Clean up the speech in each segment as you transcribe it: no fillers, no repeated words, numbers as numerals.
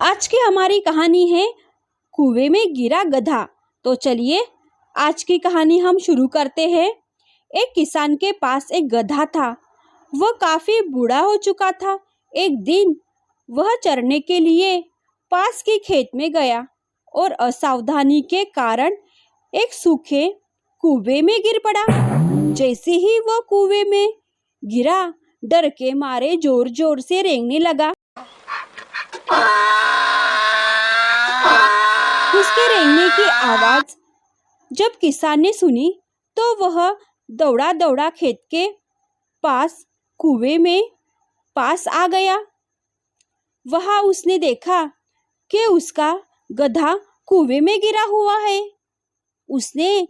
आज की हमारी कहानी है कुएं में गिरा गधा। तो चलिए आज की कहानी हम शुरू करते हैं। एक किसान के पास एक गधा था। वह काफी बूढ़ा हो चुका था। एक दिन वह चरने के लिए पास के खेत में गया और असावधानी के कारण एक सूखे कुएं में गिर पड़ा। जैसे ही वह कुएं में गिरा, डर के मारे जोर जोर से रेंगने लगा। उसके रेंगने की आवाज जब किसान ने सुनी तो वह दौड़ा दौड़ा खेत के पास कुएं में पास आ गया। वहां उसने देखा कि उसका गधा कुएं में गिरा हुआ है। उसने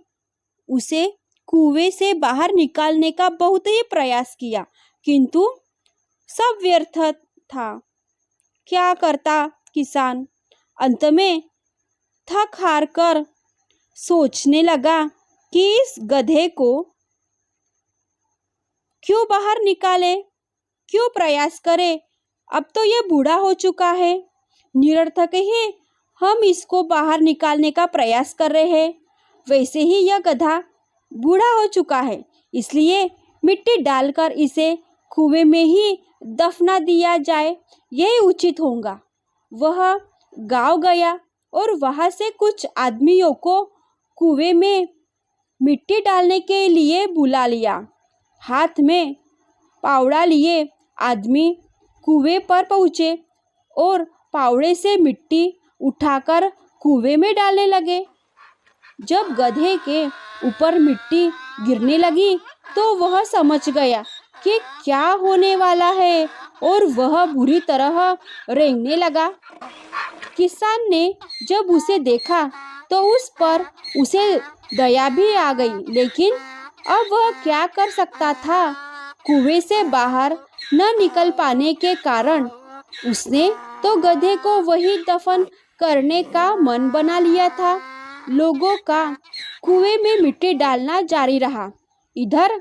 उसे कुएं से बाहर निकालने का बहुत ही प्रयास किया, किंतु सब व्यर्थ था। क्या करता किसान? अंत में थक हार कर सोचने लगा कि इस गधे को क्यों बाहर निकाले, क्यों प्रयास करे। अब तो यह बूढ़ा हो चुका है, निरर्थक ही हम इसको बाहर निकालने का प्रयास कर रहे हैं। वैसे ही यह गधा बूढ़ा हो चुका है, इसलिए मिट्टी डालकर इसे कुएं में ही दफना दिया जाए, यही उचित होगा। वह गांव गया और वहां से कुछ आदमियों को कुएं में मिट्टी डालने के लिए बुला लिया। हाथ में फावड़ा लिए आदमी कुएं पर पहुंचे और फावड़े से मिट्टी उठाकर कुएं में डालने लगे। जब गधे के ऊपर मिट्टी गिरने लगी तो वह समझ गया कि क्या होने वाला है और वह बुरी तरह रेंगने लगा। किसान ने जब उसे देखा तो उस पर उसे दया भी आ गई, लेकिन अब वह क्या कर सकता था। कुएं से बाहर न निकल पाने के कारण उसने तो गधे को वही दफन करने का मन बना लिया था। लोगों का कुएं में मिट्टी डालना जारी रहा। इधर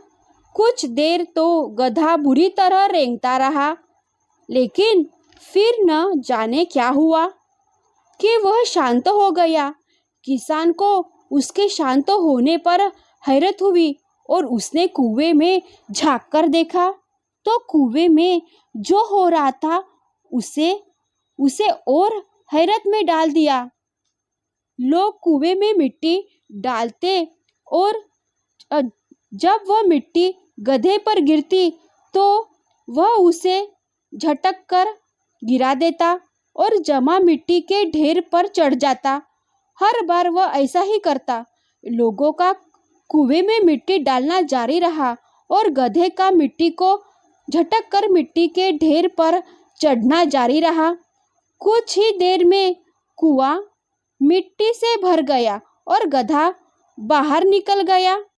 कुछ देर तो गधा बुरी तरह रेंगता रहा, लेकिन फिर न जाने क्या हुआ कि वह शांत हो गया। किसान को उसके शांत होने पर हैरत हुई और उसने कुएं में झांक कर देखा तो कुएं में जो हो रहा था उसे और हैरत में डाल दिया। लोग कुएं में मिट्टी डालते और जब वह मिट्टी गधे पर गिरती तो वह उसे झटक कर गिरा देता और जमा मिट्टी के ढेर पर चढ़ जाता। हर बार वह ऐसा ही करता। लोगों का कुएं में मिट्टी डालना जारी रहा और गधे का मिट्टी को झटक कर मिट्टी के ढेर पर चढ़ना जारी रहा। कुछ ही देर में कुआं मिट्टी से भर गया और गधा बाहर निकल गया।